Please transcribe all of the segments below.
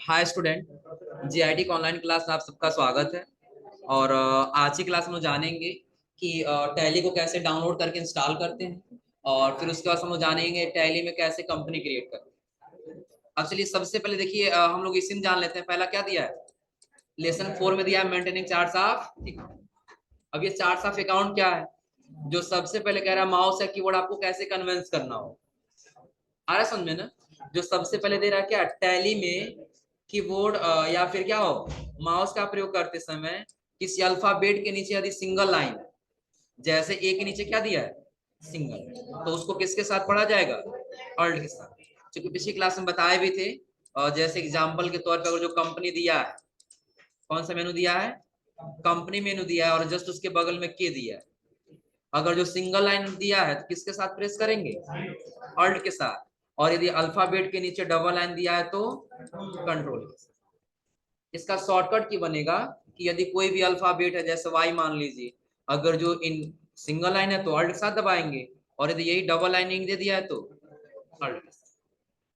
Hi student. GIT का online class में आप सबका स्वागत है। और आज की क्लास में जानेंगे कि टैली को कैसे डाउनलोड करके इंस्टॉल करते हैं, और फिर उसके बाद हम लोग जानेंगे टैली में कैसे कंपनी क्रिएट करते हैं। अब चलिए सबसे पहले देखिए, हम लोग इसी में जान लेते हैं। पहला क्या दिया है, लेसन 4 में दिया है मेंटेनिंग चार्ट्स ऑफ अकाउंट। अब ये चार्ट्स ऑफ अकाउंट क्या है, जो सबसे पहले कह रहा है माउस या कीबोर्ड आपको कैसे कन्विंस करना हो। आ रहा है समझ में ना। जो सबसे पहले दे रहा है क्या, टैली में कीबोर्ड या फिर क्या हो, माउस का प्रयोग करते समय किसी अल्फाबेट के नीचे यदि सिंगल लाइन है, जैसे ए के नीचे क्या दिया है, सिंगल, तो उसको किसके साथ पढ़ा जाएगा, अल्ट के साथ। क्योंकि पिछली क्लास में बताए भी थे। और जैसे एग्जांपल के तौर पर जो कंपनी दिया है, कौन सा मेनू दिया है, कंपनी मेनू दिया है, और जस्ट उसके बगल में के दिया है। अगर जो सिंगल लाइन दिया है तो किसके साथ प्रेस करेंगे, अल्ट के साथ। और यदि अल्फाबेट के नीचे डबल लाइन दिया है तो कंट्रोल के साथ। इसका शॉर्टकट की बनेगा कि यदि कोई भी अल्फाबेट है, जैसे वाई मान लीजिए, अगर जो इन सिंगल लाइन है तो अल्ट के साथ दबाएंगे, और यदि यही डबल लाइनिंग दे दिया है तो अल्ट के साथ।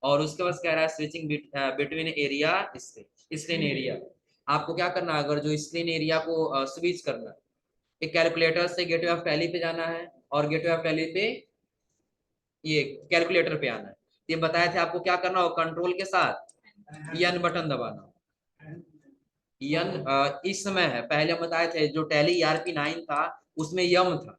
और उसके बाद कह रहा है switching between area screen area. आपको क्या करना है, अगर जो स्क्रीन एरिया को स्विच करना है, एक कैलकुलेटर से गेटवे ऑफ टैली पे जाना है, और गेटवे ऑफ टैली पे ये कैलकुलेटर पे आना है। ये बताए थे आपको क्या करना हो, कंट्रोल के साथ यन बटन दबाना। यन इस समय है, पहले हम बताए थे जो टैली ERP 9 था उसमें यम था।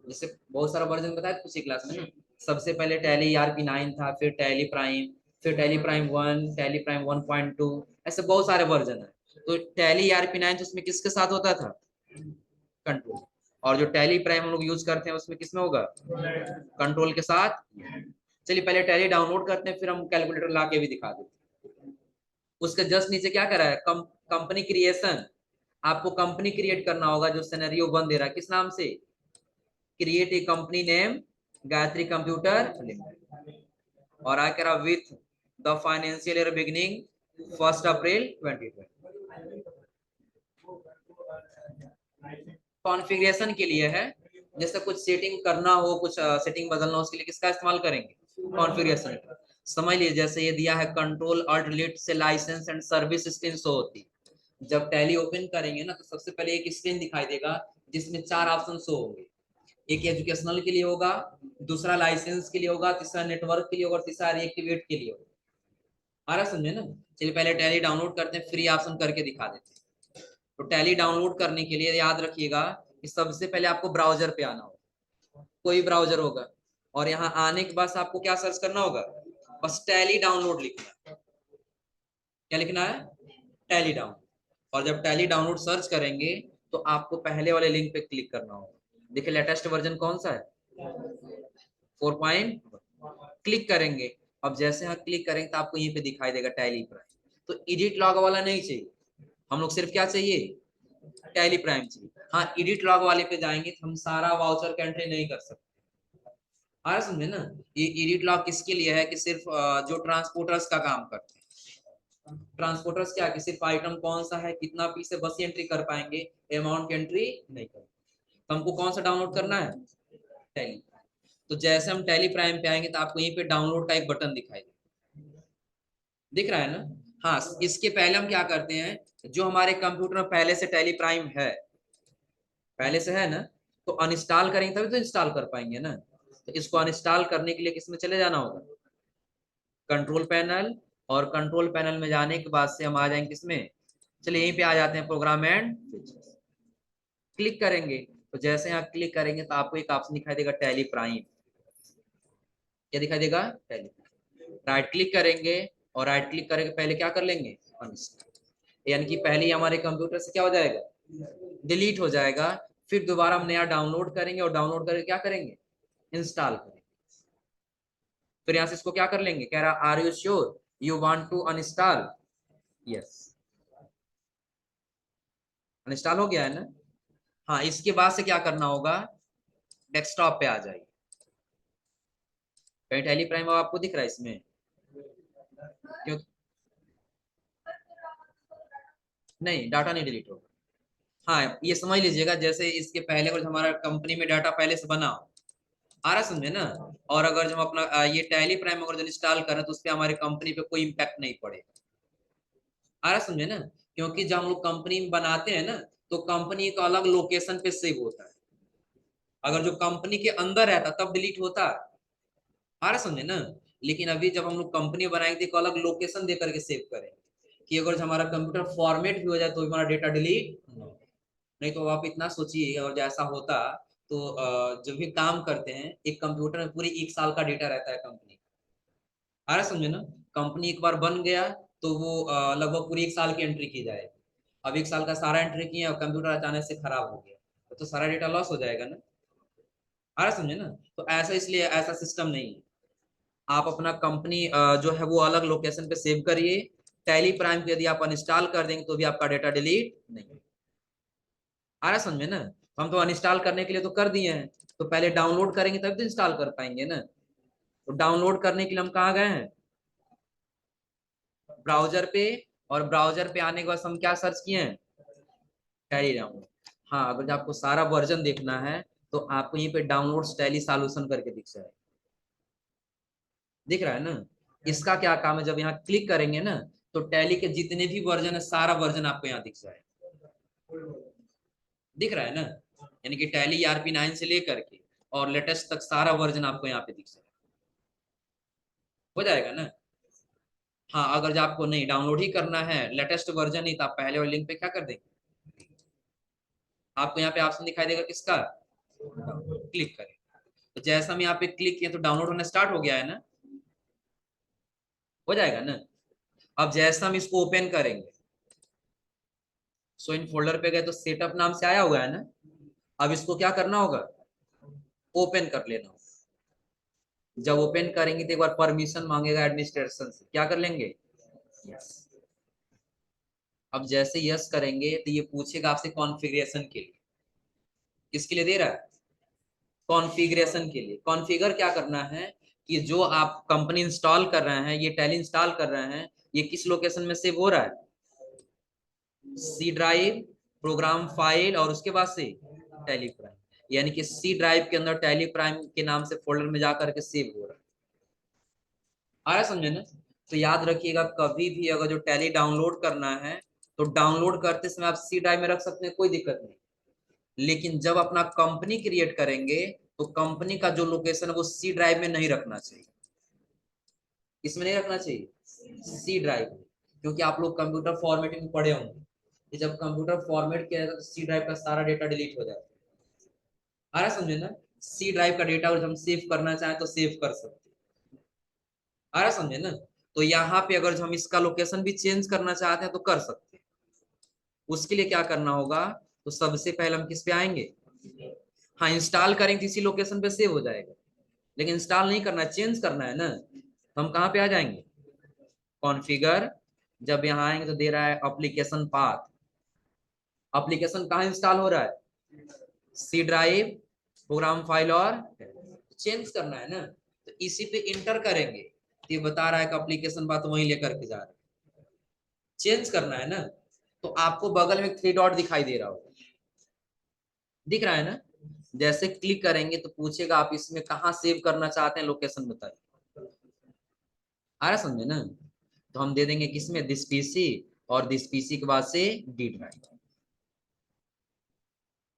जैसे बहुत सारा वर्जन बताया था पिछली क्लास में ना। सबसे पहले टैली ERP 9 था, फिर टैली प्राइम, फिर टैली प्राइम 1, टैली प्राइम 1.2, ऐसे बहुत सारे वर्जन है। तो टैली ERP 9 उसमें किसके साथ होता था, कंट्रोल। और जो टैली प्राइम हम लोग यूज करते हैं उसमें किसमें होगा, कंट्रोल के साथ। चलिए पहले टैली डाउनलोड करते हैं, फिर हम कैलकुलेटर ला के भी दिखा देते हैं। उसके जस्ट नीचे क्या करा है, कंपनी क्रिएशन। आपको कंपनी क्रिएट करना होगा, जो सिनेरियो 1 दे रहा है, किस नाम से, create a company name Gayatri computer limited. और आ कह रहा with the financial year beginning 1 April 2020। Configuration के लिए है, जैसे कुछ सेटिंग करना हो, कुछ सेटिंग बदलना हो, उसके लिए किसका इस्तेमाल करेंगे, कॉन्फ़िगरेशन। समझ लीजिए जैसे ये दिया है कंट्रोल अल्ट डिलीट से licence and service screen show होती है। जब टैली ओपन करेंगे ना तो सबसे पहले एक स्क्रीन दिखाई देगा जिसमें 4 ऑप्शन शो होंगे। एक एजुकेशनल के लिए होगा, दूसरा लाइसेंस के लिए होगा, तीसरा नेटवर्क के लिए होगा, और तीसरा रिएक्टिवेट के लिए होगा। आ रहा समझे ना। चलिए पहले टैली डाउनलोड करते हैं, फ्री ऑप्शन करके दिखा देते हैं। तो टैली डाउनलोड करने के लिए याद रखिएगा कि सबसे पहले आपको ब्राउजर पे आना होगा, कोई ब्राउजर होगा। और यहाँ आने के बाद आपको क्या सर्च करना होगा, बस टैली डाउनलोड लिखना है। क्या लिखना है, टैली डाउनलोड। और जब टैली डाउनलोड सर्च करेंगे तो आपको पहले वाले लिंक पे क्लिक करना होगा। देखिए लेटेस्ट वर्जन कौन सा है, 4. क्लिक करेंगे। अब जैसे यहाँ क्लिक करेंगे तो आपको यहीं पे दिखाई देगा टैली प्राइम। तो एडिट लॉग वाला नहीं चाहिए, हम लोग सिर्फ क्या चाहिए, टैली प्राइम चाहिए। हाँ एडिट लॉग वाले पे जाएंगे तो हम सारा वाउचर का एंट्री नहीं कर सकते। आ रहा समझे ना। ये एडिट लॉग किसके लिए है, कि सिर्फ जो ट्रांसपोर्टर्स का काम करते हैं। ट्रांसपोर्टर्स क्या, कि सिर्फ आइटम कौन सा है, कितना पीस है, बस ही एंट्री कर पाएंगे, अमाउंट की एंट्री नहीं कर। तो हमको कौन सा डाउनलोड करना है, टैली। तो जैसे हम टैली प्राइम पे आएंगे तो आपको यहीं पे डाउनलोड का एक बटन दिखाई देगा, दिख रहा है ना। हाँ इसके पहले हम क्या करते हैं, जो हमारे कंप्यूटर में पहले से टैली प्राइम है, पहले से है ना, तो अनइंस्टॉल करेंगे तभी तो इंस्टॉल कर पाएंगे ना। तो इसको अनइंस्टॉल करने के लिए किसमें चले जाना होगा, कंट्रोल पैनल। और कंट्रोल पैनल में जाने के बाद से हम आ जाएंगे किसमें, चलिए यहीं पे आ जाते हैं, प्रोग्राम एंड क्लिक करेंगे। तो जैसे यहाँ क्लिक करेंगे तो आपको एक ऑप्शन दिखाई देगा टैली प्राइम। क्या दिखाई देगा, टैली। राइट क्लिक करेंगे, और राइट क्लिक करके पहले क्या कर लेंगे, अनइंस्टॉल। यानी कि पहले ही हमारे कंप्यूटर से क्या हो जाएगा, डिलीट हो जाएगा। फिर दोबारा हम नया डाउनलोड करेंगे, और डाउनलोड करके क्या करेंगे, इंस्टॉल करेंगे। फिर यहाँ से इसको क्या कर लेंगे, कह रहा are you sure you want to uninstall, yes, uninstall हो गया है ना। हाँ इसके बाद से क्या करना होगा, डेस्कटॉप पे आ जाइए। कहीं टैली प्राइम आपको दिख रहा है इसमें, क्यों, नहीं डाटा नहीं डिलीट होगा। हाँ ये समझ लीजिएगा, जैसे इसके पहले कुछ हमारा कंपनी में डाटा पहले से बना हो, आ रहा समझे ना। और अगर जो हम अपना ये टैली प्राइम अगर जो इंस्टॉल करें तो उस पर हमारी कंपनी पे कोई इम्पैक्ट नहीं पड़ेगा। आ रहा समझे ना, क्योंकि जब हम लोग कंपनी में बनाते हैं ना तो कंपनी एक अलग लोकेशन पे सेव होता है। अगर जो कंपनी के अंदर रहता तब डिलीट होता। आ रहा समझे ना। लेकिन अभी जब हम लोग कंपनी बनाएंगे तो एक अलग लोकेशन दे करके सेव करेंगे कि अगर हमारा कंप्यूटर फॉर्मेट भी हो जाए तो हमारा डेटा डिलीट नहीं। तो आप इतना सोचिए और जैसा होता तो जब भी काम करते हैं एक कंप्यूटर में पूरी 1 साल का डेटा रहता है कंपनी। आ रहा समझे ना। कंपनी एक बार बन गया तो वो लगभग पूरी 1 साल की एंट्री की जाएगी। अब 1 साल का सारा एंट्री किया और कंप्यूटर अचानक से खराब हो गया तो सारा डेटा लॉस हो जाएगा ना। आ रहा समझे ना। तो ऐसा इसलिए ऐसा सिस्टम नहीं है। आप अपना कंपनी जो है वो अलग लोकेशन पे सेव करिए। टैली प्राइम को यदि आप अनइंस्टॉल कर देंगे तो भी आपका डेटा डिलीट नहीं। आ रहा समझ में ना। हम तो अनइंस्टॉल करने के लिए तो कर दिए हैं, तो पहले डाउनलोड करेंगे तब तो इंस्टॉल कर पाएंगे ना। तो डाउनलोड करने के लिए हम कहाँ गए हैं, ब्राउजर पे। और ब्राउजर पे आने के बाद हम क्या सर्च किए हैं, टैली डाउनलोड। हाँ, अगर आपको सारा वर्जन देखना है तो आपको यहीं पे डाउनलोड टैली सॉल्यूशन करके दिख जाएगा। दिख रहा है ना। इसका क्या काम है, जब यहाँ क्लिक करेंगे ना तो टैली के जितने भी वर्जन है सारा वर्जन आपको यहाँ दिख जाएगा। दिख रहा है ना। यानी कि टैली ERP 9 से लेकर के और लेटेस्ट तक सारा वर्जन आपको यहाँ पे दिख जाएगा। हो जाएगा ना। हाँ, अगर जो आपको नहीं डाउनलोड ही करना है लेटेस्ट वर्जन ही तो आप पहले वाले लिंक पे क्या कर देंगे, आपको यहाँ पे ऑप्शन दिखाई देगा किसका, क्लिक करें। तो जैसा हम यहाँ पे क्लिक किए तो डाउनलोड होना स्टार्ट हो गया है ना। हो जाएगा ना। अब जैसा हम इसको ओपन करेंगे, सो इन फोल्डर पे गए तो सेटअप नाम से आया हुआ है ना। अब इसको क्या करना होगा, ओपन कर लेना होगा। जब ओपन करेंगे तो एक बार परमिशन मांगेगा एडमिनिस्ट्रेशन से, क्या कर लेंगे, यस। अब जैसे यस करेंगे तो ये पूछेगा आपसे कॉन्फ़िगरेशन के लिए। किसके लिए दे रहा है, कॉन्फ़िगरेशन के लिए। कॉन्फ़िगर क्या करना है कि जो आप कंपनी इंस्टॉल कर रहे हैं, ये टैली इंस्टॉल कर रहे हैं, ये किस लोकेशन में सेव हो रहा है, सी ड्राइव, प्रोग्राम फाइल और उसके बाद से टैली प्राइम। यानी कि सी ड्राइव के अंदर टैली प्राइम के नाम से फोल्डर में जाकर के सेव हो रहा है। आ रहा समझे ना। तो याद रखिएगा कभी भी अगर जो टैली डाउनलोड करना है तो डाउनलोड करते समय आप सी ड्राइव में रख सकते हैं, कोई दिक्कत नहीं। लेकिन जब अपना कंपनी क्रिएट करेंगे तो कंपनी का जो लोकेशन है वो सी ड्राइव में नहीं रखना चाहिए। इसमें नहीं रखना चाहिए, सी ड्राइव में। क्योंकि आप लोग कंप्यूटर फॉर्मेटिंग में पढ़े होंगे कि जब कंप्यूटर फॉर्मेट किया जाता है तो सी ड्राइव का सारा डेटा डिलीट हो जाता है। आ रहा समझे ना। सी ड्राइव का डेटा अगर हम सेव करना चाहें तो सेव कर सकते हैं। आ रहा समझे ना। तो यहाँ पे अगर हम इसका लोकेशन भी चेंज करना चाहते हैं तो कर सकते हैं। उसके लिए क्या करना होगा, तो सबसे पहले हम किस पे आएंगे, हाँ इंस्टॉल करेंगे इसी लोकेशन पे सेव हो जाएगा। लेकिन इंस्टॉल नहीं करना है, चेंज करना है ना, तो हम कहाँ पे आ जाएंगे, कॉन्फ़िगर। जब यहाँ आएंगे तो दे रहा है एप्लीकेशन पाथ। एप्लीकेशन कहाँ इंस्टॉल हो रहा है, सी ड्राइव, प्रोग्राम फाइल और चेंज करना है ना। तो इसी पे इंटर करेंगे तो ये बता रहा है कि एप्लीकेशन पाथ वहीं लेकर के जा रहा है। चेंज करना है ना, तो आपको बगल में 3 डॉट दिखाई दे रहा होगा, दिख रहा है ना। जैसे क्लिक करेंगे तो पूछेगा आप इसमें कहाँ सेव करना चाहते हैं, लोकेशन बताइए। आ रहा समझे ना। तो हम दे देंगे किसमें, दिस पीसी, और दिस पीसी के बाद से डी ड्राइव।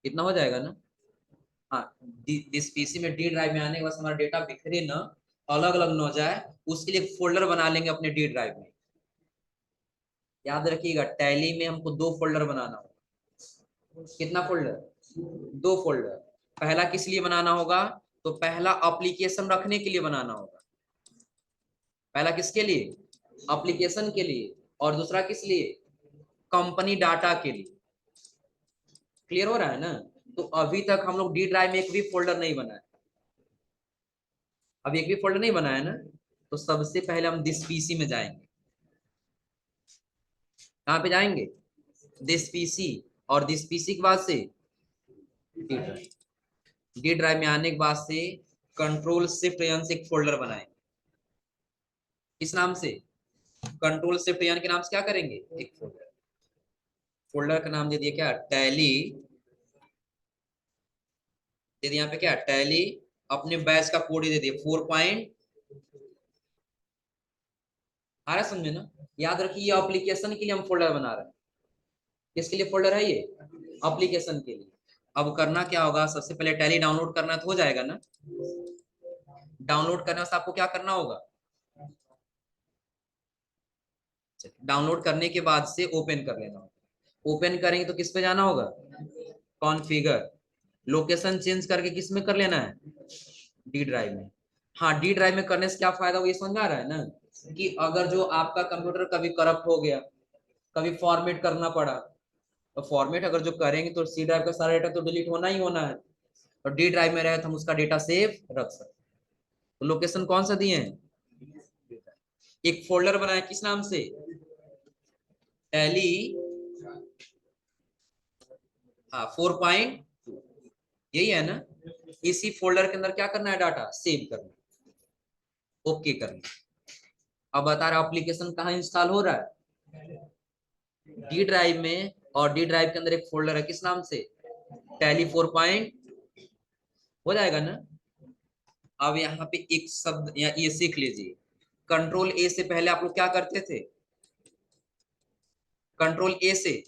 इतना हो जाएगा ना। हाँ, दिस पीसी में डी ड्राइव में आने के बाद हमारा डेटा बिखरे ना, अलग अलग ना हो जाए, उसके लिए फोल्डर बना लेंगे अपने डी ड्राइव में। याद रखिएगा टैली में हमको 2 फोल्डर बनाना होगा। कितना फोल्डर, 2 फोल्डर। पहला किस लिए बनाना होगा, तो पहला एप्लीकेशन रखने के लिए बनाना होगा। पहला किसके लिए, एप्लीकेशन के लिए, और दूसरा किस लिए, कंपनी डाटा के लिए। क्लियर हो रहा है ना। तो अभी तक हम लोग डी ड्राइव में एक भी फोल्डर नहीं बनाया, अब एक भी फोल्डर नहीं बनाया ना। तो सबसे पहले हम दिस पीसी में जाएंगे। कहाँ पे जाएंगे, दिस पीसी, और दिस पीसी के बाद से डी ड्राइव। डी ड्राइव में आने के बाद से कंट्रोल शिफ्ट एन से एक फोल्डर बनाएंगे। किस नाम से, कंट्रोल शिफ्ट एन के नाम से क्या करेंगे, एक फोल्डर। फोल्डर का नाम दे दिया क्या, टैली। दे दिया यहाँ पे क्या, टैली अपने बैच का कोड ही दे दिए 4 पॉइंट। आ रहा है समझे ना? याद रखिए ये एप्लीकेशन के लिए हम फोल्डर बना रहे हैं। किसके लिए फोल्डर है ये? एप्लीकेशन के लिए। अब करना क्या होगा, सबसे पहले टैली डाउनलोड करना तो हो जाएगा ना। डाउनलोड करने से आपको क्या करना होगा, डाउनलोड करने के बाद से ओपन कर लेना होगा। ओपन करेंगे तो किस पे जाना होगा, कॉन्फ़िगर। लोकेशन चेंज करके किस में कर लेना है, डी ड्राइव में। हाँ, डी ड्राइव में करने से क्या फायदा हुआ ये समझ में आ रहा है ना, कि अगर जो आपका कंप्यूटर कभी करप्ट हो गया, कभी फॉर्मेट करना पड़ा, तो फॉर्मेट अगर जो करेंगे तो सी ड्राइव का सारा डेटा तो डिलीट होना ही होना है, और डी ड्राइव में रहे तो हम उसका डेटा सेव रख सकते। तो लोकेशन कौन सा दिए हैं, एक फोल्डर बनाया किस नाम से, टैली, हाँ 4.2, यही है ना। इसी फोल्डर के अंदर क्या करना है, डाटा सेव करना, ओके करना। अब बता रहा एप्लीकेशन कहाँ इंस्टॉल हो रहा है, डी ड्राइव में, और डी ड्राइव के अंदर एक फोल्डर है किस नाम से, टैली 4 हो जाएगा ना। अब यहाँ पे एक शब्द ये सीख लीजिए, कंट्रोल ए से पहले आप लोग क्या करते थे, कंट्रोल ए से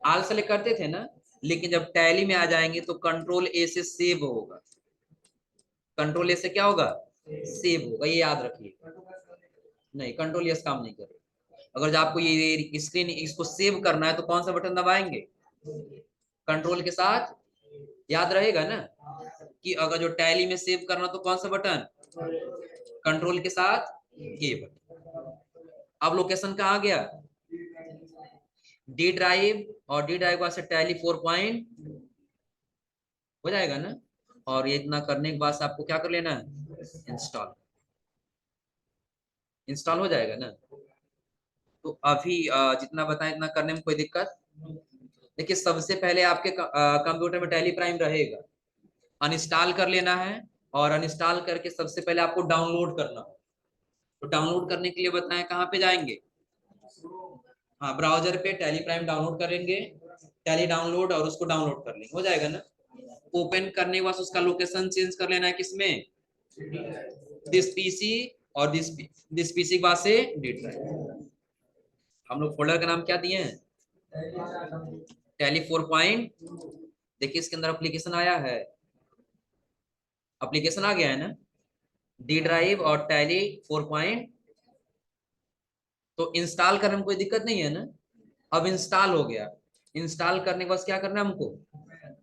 आल सेलेक्ट करते थे ना, लेकिन जब टैली में आ जाएंगे तो कंट्रोल ए से सेव होगा, कंट्रोल ए से क्या होगा, सेव होगा, ये याद रखिए। नहीं, कंट्रोल एस काम नहीं करेगा। अगर जब आपको ये स्क्रीन इसको सेव करना है तो कौन सा बटन दबाएंगे, कंट्रोल के साथ, याद रहेगा ना, कि अगर जो टैली में सेव करना तो कौन सा बटन, कंट्रोल के साथ ये बटन। अब लोकेशन कहाँ आ गया, डी ड्राइव, और डी ड्राइव का से टैली 4 हो जाएगा ना। और ये इतना करने के बाद से आपको क्या कर लेना है, इंस्टॉल, इंस्टॉल हो जाएगा ना। तो अभी जितना बताएं इतना करने में कोई दिक्कत। देखिए सबसे पहले आपके कंप्यूटर में टैली प्राइम रहेगा, अनइंस्टॉल कर लेना है, और अनइंस्टॉल करके सबसे पहले आपको डाउनलोड करना हो। तो डाउनलोड करने के लिए बताएं कहाँ पे जाएंगे, हाँ ब्राउजर पे टैली प्राइम डाउनलोड करेंगे, टैली डाउनलोड, और उसको डाउनलोड कर लेंगे, हो जाएगा ना। ओपन करने के बाद उसका लोकेशन चेंज कर लेना है किसमें, दिस पीसी, और दिस पीसी के बाद से डी ड्राइव। हम लोग फोल्डर का नाम क्या दिए हैं, टैली 4। देखिए इसके अंदर एप्लीकेशन आया है, एप्लीकेशन आ गया है ना, डी ड्राइव और टैली 4। तो इंस्टॉल करने में कोई दिक्कत नहीं है ना। अब इंस्टॉल हो गया, इंस्टॉल करने के बाद क्या करना है हमको,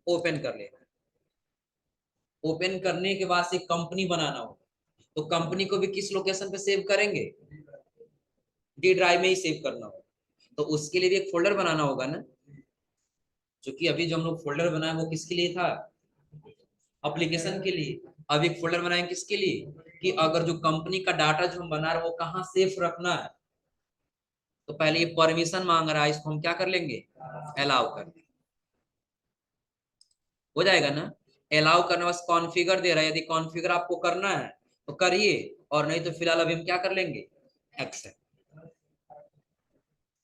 ओपन कर लेना। ओपन करने के बाद से कंपनी बनाना होगा, तो कंपनी को भी किस लोकेशन पे सेव करेंगे, डी ड्राइव में ही सेव करना होगा। तो उसके लिए भी एक फोल्डर बनाना होगा ना, जो कि अभी जो हम लोग फोल्डर बनाए वो किसके लिए था, एप्लीकेशन के लिए। अब एक फोल्डर बनाएंगे किसके लिए, कि अगर जो कंपनी का डाटा जो हम बना रहे हैं वो कहाँ सेफ रखना है, तो पहले ये परमिशन मांग रहा है, इसको हम क्या कर लेंगे, अलाउ कर, हो जाएगा ना। अलाउ करने बस कॉन्फ़िगर दे रहा है, यदि कॉन्फ़िगर आपको करना है तो करिए, और नहीं तो फिलहाल अभी हम क्या कर लेंगे, एक्सेप्ट।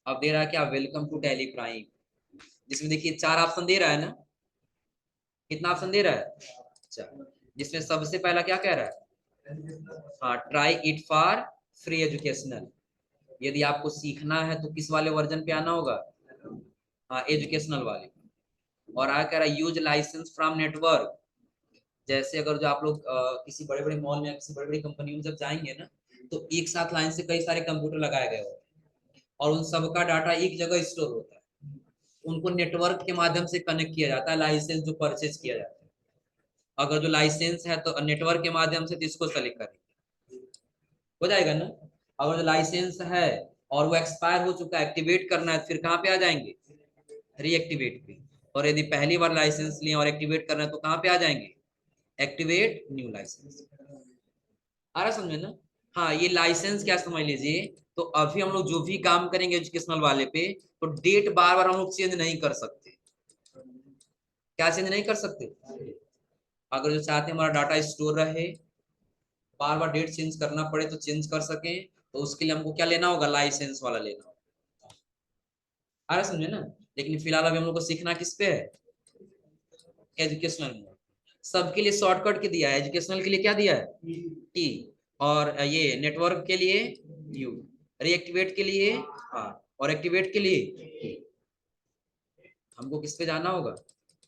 अब दे रहा है क्या, वेलकम टू टैली प्राइम, जिसमें देखिए 4 ऑप्शन दे रहा है ना, कितना ऑप्शन दे रहा है, 4। जिसमें सबसे पहला क्या कह रहा है, हाँ try it for free educational, यदि आपको सीखना है तो किस वाले वर्जन पे आना होगा, हाँ एजुकेशनल वाले। और आगे कह रहा है यूज लाइसेंस फ्रॉम नेटवर्क, जैसे अगर जो आप लोग किसी बड़े बड़े मॉल में या किसी बड़ी बड़ी कंपनी में जब जाएंगे ना, तो एक साथ लाइन से कई सारे कंप्यूटर लगाए गए होते हैं, और उन सबका डाटा एक जगह स्टोर होता है, उनको नेटवर्क के माध्यम से कनेक्ट किया जाता है, लाइसेंस जो परचेज किया जाता है। अगर जो लाइसेंस है तो नेटवर्क के माध्यम से, तो इसको सेलेक्ट करेंगे, हो जाएगा ना। अगर जो लाइसेंस है और वो एक्सपायर हो चुका है, एक्टिवेट करना है, फिर कहाँ पे आ जाएंगे, रीएक्टिवेट पे। और यदि पहली बार लाइसेंस लिए और एक्टिवेट करना है तो कहाँ पे आ जाएंगे, एक्टिवेट न्यू लाइसेंस। आ रहा समझे ना। हाँ ये लाइसेंस क्या समझ लीजिए, तो अभी हम लोग जो भी काम करेंगे एजुकेशनल वाले पे, तो डेट बार बार हम लोग चेंज नहीं कर सकते। क्या चेंज नहीं कर सकते, अगर जो चाहते हैं हमारा डाटा स्टोर रहे, बार बार डेट चेंज करना पड़े तो चेंज कर सके, तो उसके लिए हमको क्या लेना होगा, लाइसेंस वाला लेना होगा। आ रहा समझे ना। लेकिन फिलहाल अभी हम लोग को सीखना किस पे है, एजुकेशनल में। सबके लिए शॉर्टकट के दिया है, एजुकेशनल के लिए क्या दिया है टी, और ये नेटवर्क के लिए यू, रीएक्टिवेट के लिए आर, और एक्टिवेट के लिए टी। हमको किस पे जाना होगा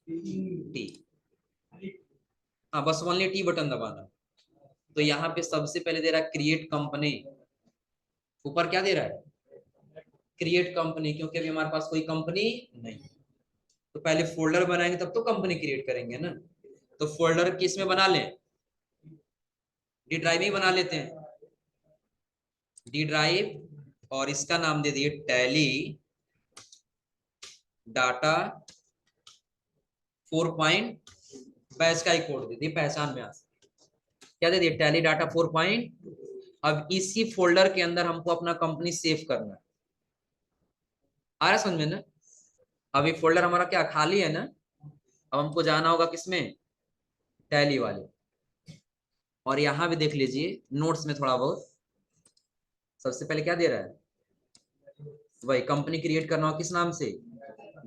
टी। हाँ बस ओनली टी बटन दबाना। तो यहाँ पे सबसे पहले दे रहा है क्रिएट कंपनी, ऊपर क्या दे रहा है क्रिएट कंपनी, क्योंकि अभी हमारे पास कोई कंपनी नहीं। तो पहले फोल्डर बनाएंगे तब तो कंपनी क्रिएट करेंगे ना। तो फोल्डर किस में बना लें, डी ड्राइव में ही बना लेते हैं, डी ड्राइव, और इसका नाम दे दिए टैली डाटा 4 बैच का ही कोड दे दिए, पहचान में आ क्या दे दिए टैली डाटा 4। अब इसी फोल्डर के अंदर हमको अपना कंपनी सेव करना है। आ रहा समझ में ना। अभी फोल्डर हमारा क्या खाली है ना, अब हमको जाना होगा किसमें टैली वाले। और यहाँ भी देख लीजिए नोट्स में थोड़ा बहुत, सबसे पहले क्या दे रहा है वही कंपनी क्रिएट करना हो किस नाम से,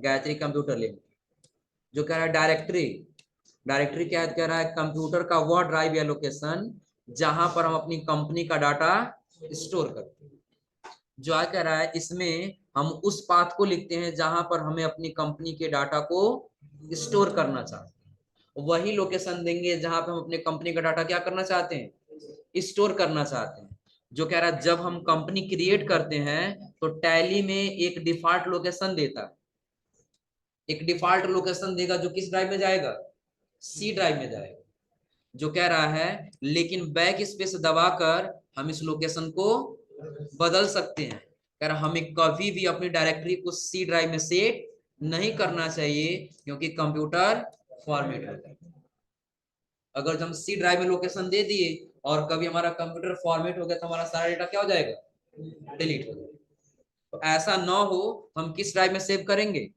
गायत्री कंप्यूटर लिमिटेड। जो कह रहा है डायरेक्टरी, डायरेक्टरी क्या कह रहा है कंप्यूटर का वह ड्राइव या लोकेशन जहां पर हम अपनी कंपनी का डाटा स्टोर करते हैं। जो आ कह रहा है इसमें हम उस पाथ को लिखते हैं जहां पर हमें अपनी कंपनी के डाटा को स्टोर करना चाहते हैं, वही लोकेशन देंगे जहां पर हम अपने कंपनी का डाटा क्या करना चाहते हैं स्टोर करना चाहते हैं। जो कह रहा है जब हम कंपनी क्रिएट करते हैं तो टैली में एक डिफॉल्ट लोकेशन देता है, एक डिफॉल्ट लोकेशन देगा जो किस ड्राइव में जाएगा सी ड्राइव में जाएगा। जो कह रहा है लेकिन बैक स्पेस दबाकर हम इस लोकेशन को बदल सकते हैं। कह रहा हमें कभी भी अपनी डायरेक्टरी को सी ड्राइव में सेट नहीं करना चाहिए क्योंकि कंप्यूटर फॉर्मेट होता है। अगर हम सी ड्राइव में लोकेशन दे दिए और कभी हमारा कंप्यूटर फॉर्मेट हो गया तो हमारा सारा डेटा क्या हो जाएगा डिलीट हो जाएगा। तो ऐसा ना हो, हम किस ड्राइव में सेव करेंगे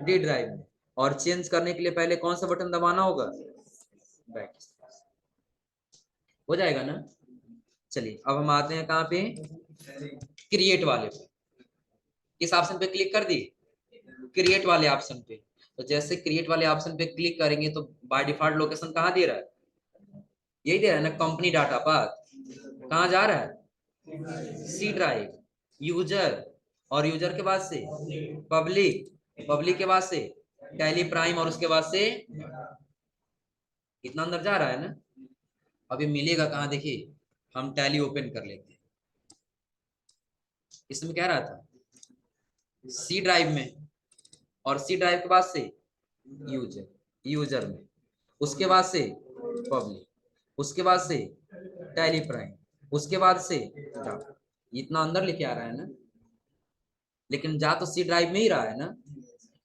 डी ड्राइव में। और चेंज करने के लिए पहले कौन सा बटन दबाना होगा बैक, हो जाएगा ना। चलिए अब हम आते हैं कहाँ पे क्रिएट वाले पे। किस ऑप्शन पे क्लिक कर दी क्रिएट वाले ऑप्शन पे। तो जैसे क्रिएट वाले ऑप्शन पे क्लिक करेंगे तो बाय डिफॉल्ट लोकेशन कहाँ दे रहा है यही दे रहा है ना कंपनी डाटा पाथ। कहाँ जा रहा है सी ड्राइव, यूजर, और यूजर के बाद से पब्लिक, पब्लिक के बाद से टैली प्राइम, और उसके बाद से कितना अंदर जा रहा है ना। अभी मिलेगा कहाँ देखिए, हम टैली ओपन कर लेते हैं। इसमें कह रहा था सी ड्राइव में, और सी ड्राइव के बाद से यूजर, यूजर में, उसके बाद से पब्लिक, उसके बाद से टैली प्राइम, उसके बाद से डाटा। इतना अंदर लेके आ रहा है ना, लेकिन जा तो सी ड्राइव में ही रहा है ना।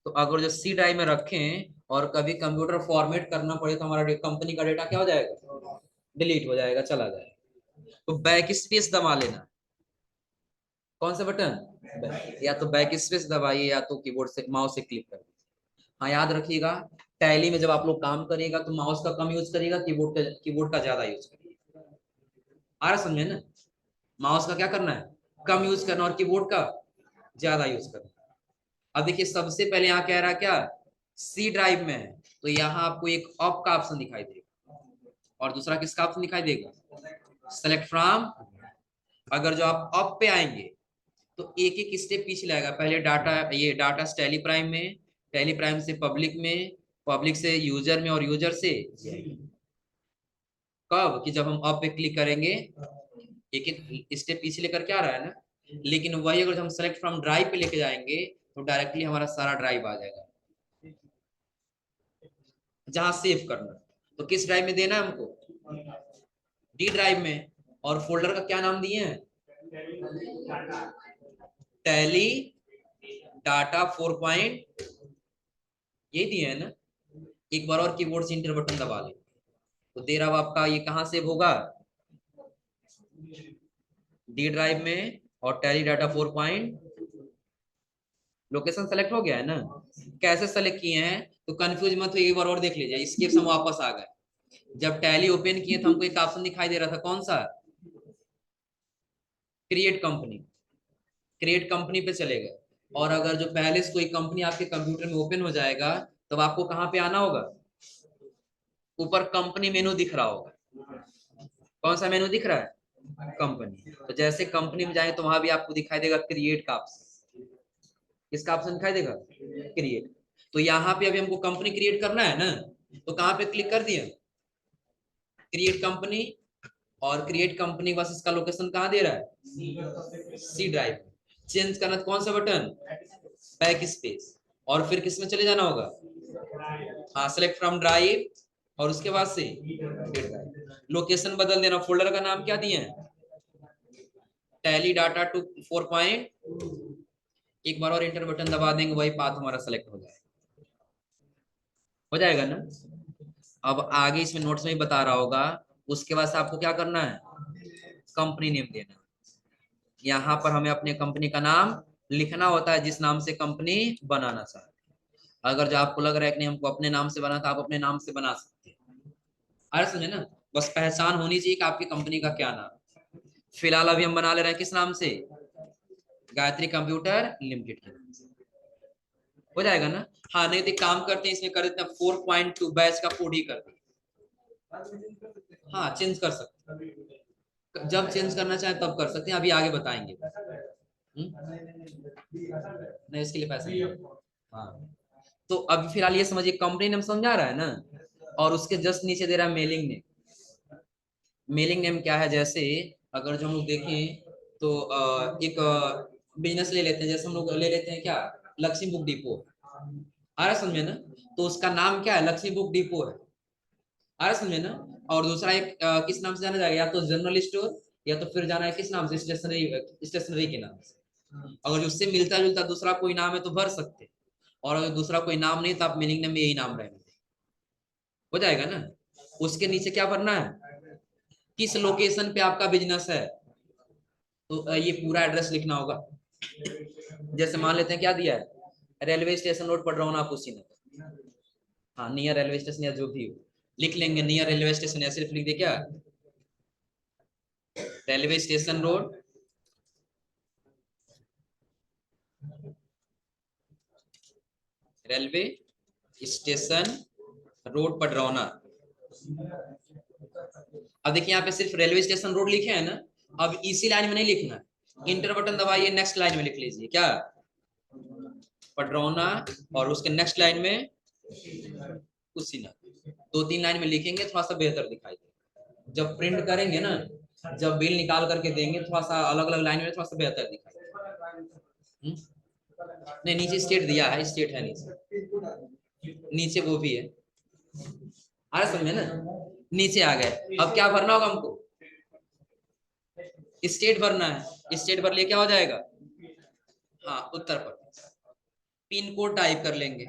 तो अगर जो सी ड्राइव में रखें और कभी कंप्यूटर फॉर्मेट करना पड़े तो हमारा कंपनी का डेटा क्या हो जाएगा डिलीट हो जाएगा, चला जाएगा। तो बैक स्पेस दबा लेना, कौन सा बटन, या तो बैक स्पेस दबाइए या तो कीबोर्ड से माउस से क्लिक कर दीजिए। हाँ याद रखिएगा टैली में जब आप लोग काम करिएगा तो माउस का कम यूज करिएगा, कीबोर्ड का ज्यादा यूज करिएगा। आ रहा समझे ना, माउस का क्या करना है कम यूज करना और कीबोर्ड का ज्यादा यूज करना। अब देखिए सबसे पहले यहाँ कह रहा है क्या सी ड्राइव में है, तो यहाँ आपको एक ऑफ का ऑप्शन दिखाई देगा और दूसरा किसका ऑप्शन दिखाई देगा सेलेक्ट फ्रॉम। अगर जो आप ऑफ पे आएंगे तो एक एक स्टेप पीछे लाएगा। पहले डाटा, ये डाटा टैली प्राइम में, टैली प्राइम से पब्लिक में, पब्लिक से यूजर में, और यूजर से कब कि जब हम ऑफ पे क्लिक करेंगे एक एक स्टेप पीछे लेकर के आ रहा है ना। लेकिन वही अगर हम सेलेक्ट फ्रॉम ड्राइव पे लेके जाएंगे तो डायरेक्टली हमारा सारा ड्राइव आ जाएगा जहां सेव करना। तो किस ड्राइव में देना है हमको डी ड्राइव में। और फोल्डर का क्या नाम दिए हैं टैली डाटा 4 यही दिए है ना। एक बार और कीबोर्ड से इंटर बटन दबा ले तो देर अब आपका ये कहां सेव होगा डी ड्राइव में, और टैली डाटा 4 लोकेशन सेलेक्ट हो गया है ना। कैसे सेलेक्ट किए हैं तो कंफ्यूज मत हो, एक बार और देख लीजिए। इसके हम वापस आ गए, जब टैली ओपन किए तो हमको एक ऑप्शन दिखाई दे रहा था कौन सा क्रिएट कंपनी, क्रिएट कंपनी पे चले गए। और अगर जो पहले से कोई कंपनी आपके कंप्यूटर में ओपन हो जाएगा तब आपको कहां पे आना होगा ऊपर कंपनी मेनू दिख रहा होगा, कौन सा मेनू दिख रहा है, कंपनी। तो जैसे कंपनी में जाएंगे तो वहां भी आपको दिखाई देगा क्रिएट का ऑप्शन, किसका ऑप्शन दिखाई देगा, क्रिएट। तो यहाँ पे अभी हमको कंपनी क्रिएट करना है ना, तो कहाँ पे क्लिक कर दिया, क्रिएट कंपनी। और क्रिएट कंपनी बस इसका लोकेशन कहाँ दे रहा है, सी ड्राइव। चेंज करना तो कौन सा बटन, बैक स्पेस, और फिर किसमें चले जाना होगा, हाँ सेलेक्ट फ्रॉम ड्राइव, और उसके बाद से लोकेशन बदल देना। फोल्डर का नाम क्या दिए हैं, टैली डाटा 2 4 एक बार और इंटर बटन दबा देंगे, वही पाथ हमारा सेलेक्ट हो जाएगा ना। अब आगे इसमें नोट्स में ही बता रहा होगा, उसके बाद आपको क्या करना है, कंपनी नेम देना। यहाँ पर हमें अपने कंपनी का नाम लिखना होता है, जिस नाम से कंपनी बनाना चाहते हैं। अगर जो आपको लग रहा है कि नहीं हमको अपने नाम से बना, तो आप अपने नाम से बना सकते हैं। अरे समझे ना, बस पहचान होनी चाहिए कि आपकी कंपनी का क्या नाम। फिलहाल अभी हम बना ले रहे हैं किस नाम से, गायत्री कंप्यूटर लिमिटेड के नाम से, हो जाएगा ना। हाँ नहीं तो एक काम करते हैं, इसमें कर देते हैं 4.2 बैच का कोड ही कर दें। हाँ चेंज कर सकते हैं, जब चेंज करना चाहे तब कर सकते हैं, अभी आगे बताएंगे। नहीं इसके लिए पैसे नहीं। हाँ तो अभी फिलहाल ये समझिए, कंपनी नेम समझा रहा है ना, और उसके जस्ट नीचे दे रहा है मेलिंग नेम। मेलिंग नेम क्या है, जैसे अगर जो हम लोग देखें तो एक बिजनेस ले लेते हैं, जैसे हम लोग ले लेते हैं क्या, लक्ष्मी बुक डिपो, आ रहा समझे ना, तो उसका नाम क्या है, लक्ष्मी बुक डिपो है, आ रहा समझे ना। और दूसरा एक किस नाम से जाना जाएगा, या तो जनरल स्टोर, या तो फिर जाना है किस नाम से, स्टेशनरी, स्टेशनरी के नाम से। अगर उससे मिलता जुलता दूसरा कोई नाम है तो भर सकते, और अगर दूसरा कोई नाम नहीं तो आप मीनिंग नेम में यही नाम रहेगा, हो जाएगा ना। उसके नीचे क्या भरना है, किस लोकेशन पे आपका बिजनेस है, तो ये पूरा एड्रेस लिखना होगा। जैसे मान लेते हैं क्या दिया है, railway station road Padrauna Kushinagar, हाँ नियर रेलवे स्टेशन या जो भी हो लिख लेंगे, नियर रेलवे स्टेशन या सिर्फ लिख दे क्या, railway station road, railway station road Padrauna. अब देखिए यहाँ पे सिर्फ रेलवे स्टेशन रोड लिखे हैं ना, अब इसी लाइन में नहीं लिखना है, इंटर बटन दबाइए, नेक्स्ट लाइन में लिख लीजिए क्या, पडरौना, और उसके नेक्स्ट लाइन में कुशीनगर। 2-3 लाइन में लिखेंगे, थोड़ा सा बेहतर दिखाई देगा। जब प्रिंट करेंगे ना, जब बिल निकाल करके देंगे, थोड़ा सा अलग अलग लाइन में थोड़ा सा बेहतर दिखाई देगा। नहीं नीचे स्टेट दिया है, स्टेट है नीचे, नीचे वो भी है, आ रहा समझे ना, नीचे आ गए। अब क्या भरना होगा हमको, स्टेट भरना है, स्टेट भर लिए क्या हो जाएगा, हाँ Uttar Pradesh. Pin code type कर लेंगे,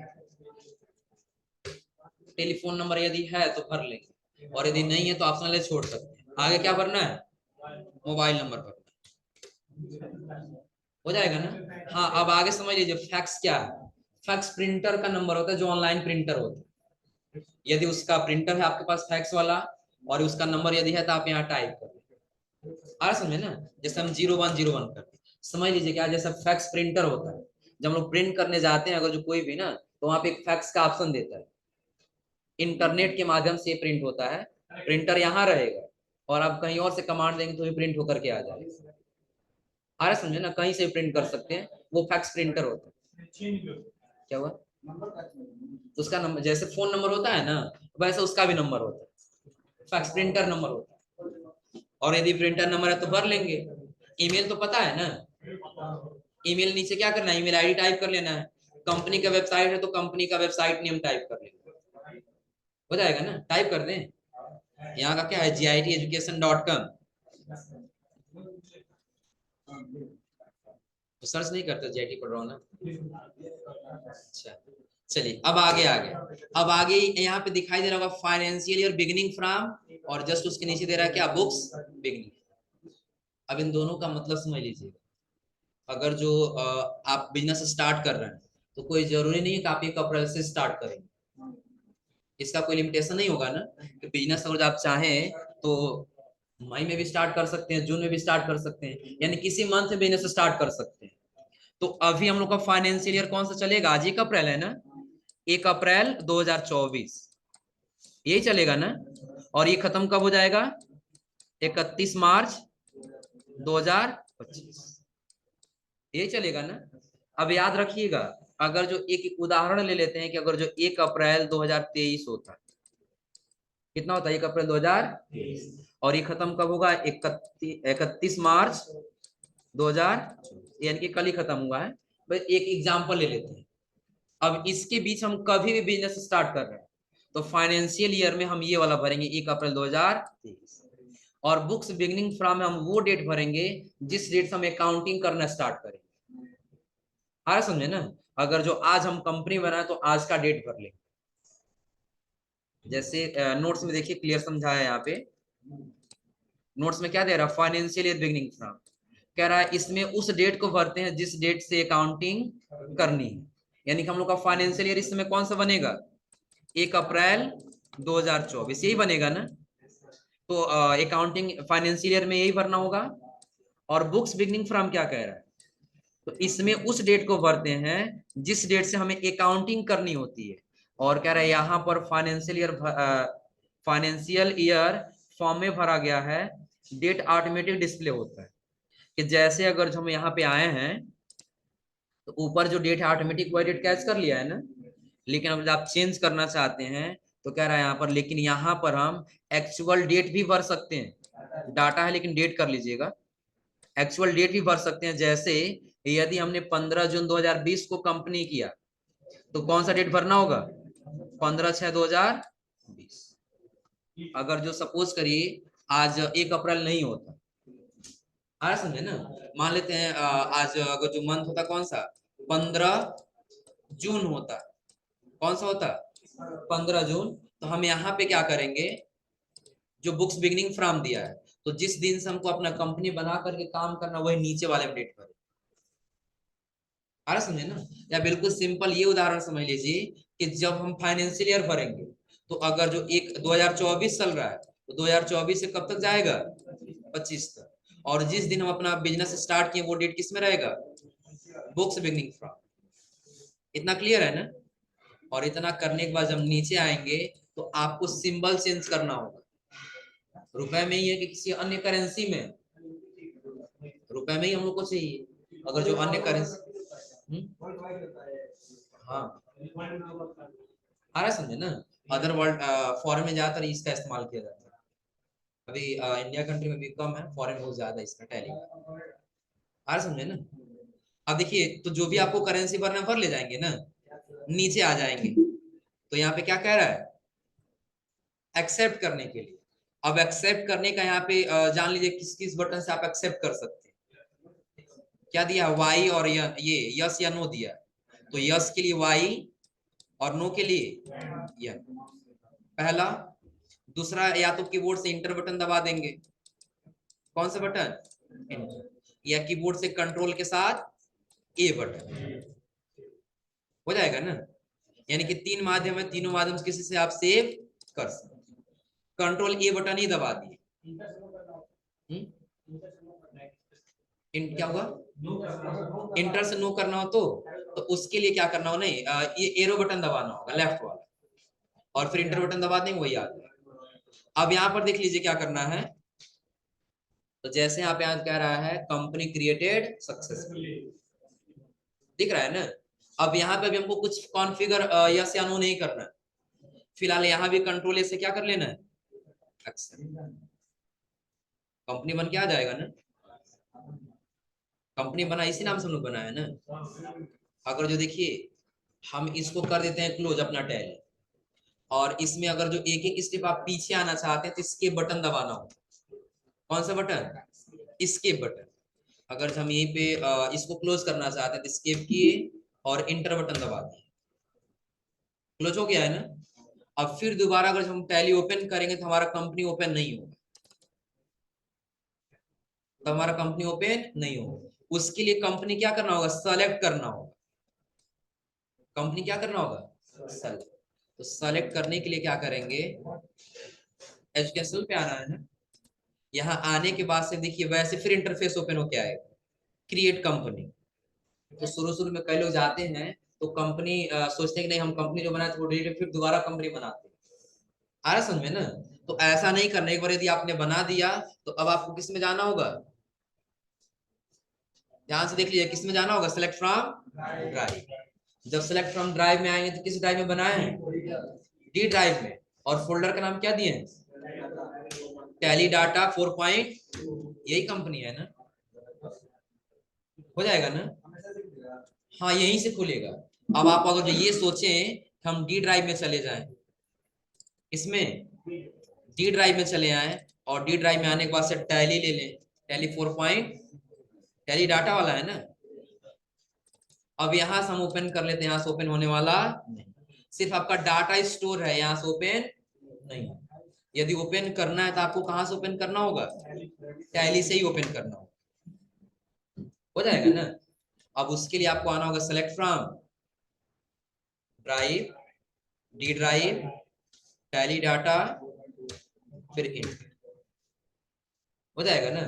टेलीफोन नंबर यदि है तो भर लेंगे, और यदि नहीं है तो ऑप्शनल छोड़ सकते हैं। आगे क्या भरना है, मोबाइल नंबर भरना, हो जाएगा ना। हाँ अब आगे समझ लीजिए, फैक्स क्या है, फैक्स प्रिंटर का नंबर होता है, जो ऑनलाइन प्रिंटर होता है। यदि उसका प्रिंटर है आपके पास फैक्स वाला, और उसका नंबर यदि है तो आप यहाँ टाइप कर, आ रहा समझे ना। जैसे हम 0101 करते, समझ लीजिए क्या, जैसा फैक्स प्रिंटर होता है, जब हम लोग प्रिंट करने जाते हैं अगर जो कोई भी ना, तो वहां पे एक फैक्स का ऑप्शन देता है, इंटरनेट के माध्यम से प्रिंट होता है, प्रिंटर यहाँ रहेगा, और आप कहीं और से कमांड देंगे तो भी प्रिंट होकर के आ जाएगा। आ रहा समझे ना, कहीं से प्रिंट कर सकते हैं, वो फैक्स प्रिंटर होता है। क्या हुआ, उसका नंबर जैसे फोन नंबर होता है ना, वैसे उसका भी नंबर होता है, फैक्स प्रिंटर नंबर होता है। और यदि प्रिंटर नंबर है तो भर लेंगे। ईमेल तो पता है ना, ईमेल नीचे क्या करना है, ईमेल आईडी टाइप कर लेना है। कंपनी का वेबसाइट है तो कंपनी का वेबसाइट नेम टाइप कर लेंगे, हो जाएगा ना, टाइप कर दें। यहाँ का क्या है, GITeducation.com, तो सर्च नहीं करते JIT पढ़ रहा हूँ ना। अच्छा चलिए अब आगे अब आगे यहाँ पे दिखाई दे रहा होगा फाइनेंशियल ईयर बिगिनिंग फ्रॉम, और जस्ट उसके नीचे दे रहा है क्या, बुक्स बिगिनिंग। अब इन दोनों का मतलब समझ लीजिएगा, अगर जो आप बिजनेस स्टार्ट कर रहे हैं, तो कोई जरूरी नहीं है कि आप 1 अप्रैल से स्टार्ट करेंगे, इसका कोई लिमिटेशन नहीं होगा ना, कि बिजनेस अगर आप चाहें तो मई में भी स्टार्ट कर सकते हैं, जून में भी स्टार्ट कर सकते हैं, यानी किसी मंथ में बिजनेस स्टार्ट कर सकते हैं। तो अभी हम लोग का फाइनेंशियल ईयर कौन सा चलेगा, आज 1 अप्रैल है ना, 1 अप्रैल 2024, यही चलेगा ना। और ये खत्म कब हो जाएगा? 31 मार्च 2025। यही चलेगा ना। अब याद रखिएगा, अगर जो एक उदाहरण ले लेते हैं कि अगर जो 1 अप्रैल 2023 होता, कितना होता है 1 अप्रैल 2023, और ये खत्म कब होगा? 31 मार्च 2000, यानी कि कल ही खत्म हुआ है। भाई एक एग्जाम्पल ले लेते हैं। अब इसके बीच हम कभी भी बिजनेस स्टार्ट कर रहे हैं तो फाइनेंशियल ईयर में हम ये वाला भरेंगे 1 अप्रैल 2023। और बुक्स बिगिनिंग फ्रॉम में हम वो डेट भरेंगे जिस डेट से हम अकाउंटिंग करना स्टार्ट करेंगे। आ रहा समझे ना। अगर जो आज हम कंपनी बनाए तो आज का डेट भर लेंगे। जैसे नोट्स में देखिए क्लियर समझाया है यहाँ पे। नोट्स में क्या दे रहा है? Financial year beginning from. कह रहा है इसमें उस डेट को भरते हैं जिस डेट से अकाउंटिंग करनी है। यानी कि हम लोग का फाइनेंशियल ईयर इस समय कौन सा बनेगा? 1 अप्रैल 2024 यही बनेगा ना। तो अकाउंटिंग फाइनेंशियल ईयर में यही भरना होगा। और बुक्स बिगिनिंग फ्रॉम क्या कह रहा है? तो इसमें उस डेट को भरते हैं जिस डेट से हमें अकाउंटिंग करनी होती है। और कह रहा है यहाँ पर फाइनेंशियल ईयर फॉर्म में भरा गया है, डेट ऑटोमेटिक डिस्प्ले होता है। कि जैसे अगर जो हम यहाँ पे आए हैं तो ऊपर जो डेट है ऑटोमेटिक वही डेट कैच कर लिया है ना। लेकिन अब जब आप चेंज करना चाहते हैं तो कह रहा है यहाँ पर, लेकिन यहाँ पर हम एक्चुअल डेट भी भर सकते हैं। डाटा है लेकिन डेट कर लीजिएगा। एक्चुअल डेट भी भर सकते हैं। जैसे यदि हमने 15 जून 2020 को कंपनी किया तो कौन सा डेट भरना होगा? 15/6/2020। अगर जो सपोज करिए आज 1 अप्रैल नहीं होता, आ समझे ना। मान लेते हैं आज अगर जो मंथ होता कौन सा? 15 जून होता। कौन सा होता? 15 जून। तो हम यहाँ पे क्या करेंगे? जो बुक्स बिगिनिंग फ्रॉम दिया है तो जिस दिन से हमको अपना कंपनी बना करके काम करना वही नीचे वाले डेट पर। आ रहा समझे ना। या बिल्कुल सिंपल ये उदाहरण समझ लीजिए कि जब हम फाइनेंशियल ईयर भरेंगे तो अगर जो एक 2024 चल रहा है तो 2024 से कब तक जाएगा? 25 तक। और जिस दिन हम अपना बिजनेस स्टार्ट किए वो डेट किस में रहेगा? Books beginning from. इतना क्लियर है ना। और इतना करने के बाद जब नीचे आएंगे तो आपको सिंबल चेंज करना होगा। रुपए में ही है कि किसी अन्य करेंसी में? रुपए में ही हम लोग को चाहिए। अगर जो अन्य करेंसी, हाँ आ रहा समझे ना। अदर वर्ल्ड फॉरेन में ज्यादातर इसका इस्तेमाल किया जाता है। अभी इंडिया कंट्री में भी कम है, फॉरेन बहुत ज्यादा इसका टैली का। आ रहा समझे ना। अब देखिए तो जो भी आपको करेंसी भरना भर ले जाएंगे ना, नीचे आ जाएंगे तो यहाँ पे क्या कह रहा है? एक्सेप्ट करने के लिए। अब एक्सेप्ट करने का यहाँ पे जान लीजिए किस किस बटन से आप एक्सेप्ट कर सकते हैं। क्या दिया? वाई और ये यस या नो दिया। तो यस के लिए वाई और नो के लिए यन, पहला। दूसरा, या तो कीबोर्ड से इंटर बटन दबा देंगे। कौन सा बटन? इंटर। या कीबोर्ड से कंट्रोल के साथ ए बटन। हो जाएगा ना। यानी कि 3 माध्यम है, तीनों माध्यम से किसी से आप सेव कर सकते। कंट्रोल ए बटन ही दबा दिए। क्या हुआ? इंटर से नो करना हो तो उसके लिए क्या करना हो? नहीं, ये एरो बटन दबाना होगा लेफ्ट वाला, और फिर इंटर बटन दबा देंगे वही आ जाएगा। अब यहाँ पर देख लीजिए क्या करना है। तो जैसे यहाँ पे कह रहा है कंपनी क्रिएटेड सक्सेसफुली, दिख रहा है ना। अब यहाँ पे भी हमको कुछ कॉन्फ़िगर यस या नो नहीं करना। फिलहाल यहाँ भी कंट्रोल ए से क्या कर लेना है? एक्सेप्ट। कंपनी बन के आ जाएगा ना। कंपनी बना इसी नाम से हम लोग बनाया ना। अगर जो देखिए हम इसको कर देते हैं क्लोज अपना टैली, और इसमें अगर जो एक एक स्टेप आप पीछे आना चाहते हैं तो इसके बटन दबाना होगा। कौन सा बटन? इसके बटन। अगर हम यहीं पे इसको क्लोज करना चाहते हैं तो स्केप किए और इंटर बटन दबा दिए, क्लोज हो गया है ना। अब फिर दोबारा अगर हम टैली ओपन करेंगे तो हमारा कंपनी ओपन नहीं होगा। तो हमारा कंपनी ओपन नहीं होगा। उसके लिए कंपनी क्या करना होगा? सेलेक्ट करना होगा। कंपनी क्या करना होगा? सेलेक्ट। तो सेलेक्ट करने के लिए क्या करेंगे? एजुकेशनल पे आना है ना। यहाँ आने के बाद से देखिए वैसे फिर इंटरफेस ओपन होके आएगा, क्रिएट कंपनी। तो शुरू शुरू में कई लोग जाते हैं तो कंपनी सोचते हैं कि नहीं हम कंपनी जो बनाए थे वो डिलीट, फिर दोबारा कंपनी बनाते हैं। आ रहा समझ में ना। तो ऐसा नहीं करना, एक बार यदि आपने बना दिया तो अब आपको किस में जाना होगा, ध्यान से देख लीजिए, किस में जाना होगा, सेलेक्ट फ्रॉम ड्राइव। जब सेलेक्ट फ्रॉम ड्राइव में आएंगे तो किस ड्राइव में बनाए हैं, डी ड्राइव में, और फोल्डर का नाम क्या दिए हैं, टैली डाटा 4 यही कंपनी है ना, हो जाएगा ना। हाँ यहीं से खुलेगा। अब आप अगर जो ये सोचें कि हम डी ड्राइव में चले जाएं, इसमें डी ड्राइव में चले आए, और डी ड्राइव में आने के बाद से टैली ले लें, टैली 4 टैली डाटा वाला है ना। अब यहां से हम ओपन कर लेते हैं, यहां से ओपन होने वाला नहीं, सिर्फ आपका डाटा स्टोर है, यहां से ओपन नहीं। यदि ओपन करना है तो आपको कहां से ओपन करना होगा, टैली से ही ओपन करना होगा, हो जाएगा ना। अब उसके लिए आपको आना होगा select from drive, D drive, tally data, फिर इंट, हो जाएगा ना।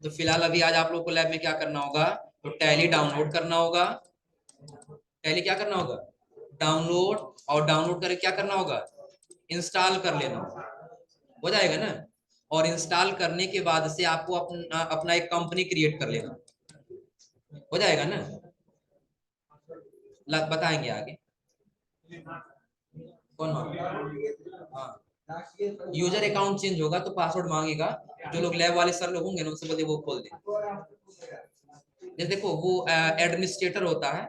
तो फिलहाल अभी आज आप लोग को लैब में क्या करना होगा, तो टैली डाउनलोड करना होगा, टैली क्या करना होगा, डाउनलोड, और डाउनलोड करके क्या करना होगा, इंस्टॉल कर लेना होगा, हो जाएगा ना। और इंस्टॉल करने के बाद से आपको अपना अपना एक कंपनी क्रिएट कर लेना, हो जाएगा ना। बताएंगे आगे कौन मांगेगा, हाँ यूजर अकाउंट चेंज होगा तो पासवर्ड मांगेगा, जो लोग लैब वाले सर लोग होंगे ना उनसे बोलिए वो खोल दें। जैसे देखो वो एडमिनिस्ट्रेटर होता है,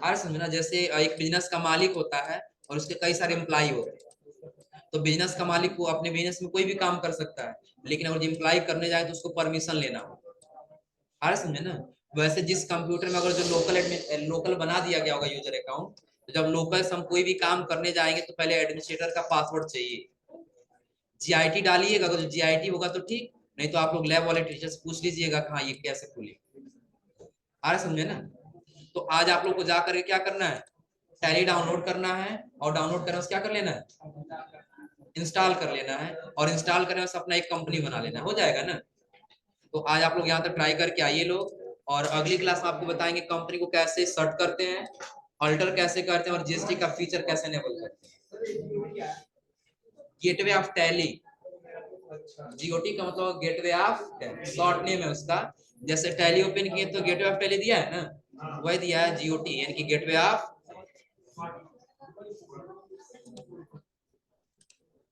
आ समझना, जैसे एक बिजनेस का मालिक होता है और उसके कई सारे एम्प्लॉय होते हैं, तो बिजनेस का मालिक को अपने बिजनेस में कोई भी काम कर सकता है, लेकिन अगर एम्प्लॉय करने जाए तो उसको परमिशन लेना होगा, आ समझे ना। वैसे जिस कंप्यूटर में अगर जो लोकल बना दिया गया होगा यूजर अकाउंट, तो जब लोकल से हम कोई भी काम करने जाएंगे तो पहले एडमिनिस्ट्रेटर का पासवर्ड चाहिए, जीआईटी डालिएगा, अगर जीआईटी होगा तो ठीक, नहीं तो आप लोग लैब वाले टीचर से पूछ लीजिएगा हाँ ये कैसे खुले, आ रहा समझे ना। तो आज आप लोग को जाकर के क्या करना है, टैली डाउनलोड करना है, और डाउनलोड करने से क्या कर लेना है, इंस्टॉल कर लेना है, और इंस्टॉल करने से अपना एक कंपनी बना लेना है, हो जाएगा ना। तो आज आप लोग यहाँ तक ट्राई करके आइए लोग, और अगली क्लास में आपको बताएंगे कंपनी को कैसे सर्ट करते हैं, अल्टर कैसे करते हैं, और जीएसटी का फीचर कैसे एनेबल करते हैं। गेटवे ऑफ टैली, जीओटी का मतलब gateway of tally, short name है उसका। जैसे टैली ओपन किए तो गेटवे ऑफ टैली दिया है ना, वही दिया है जीओटी, यानी कि गेटवे ऑफ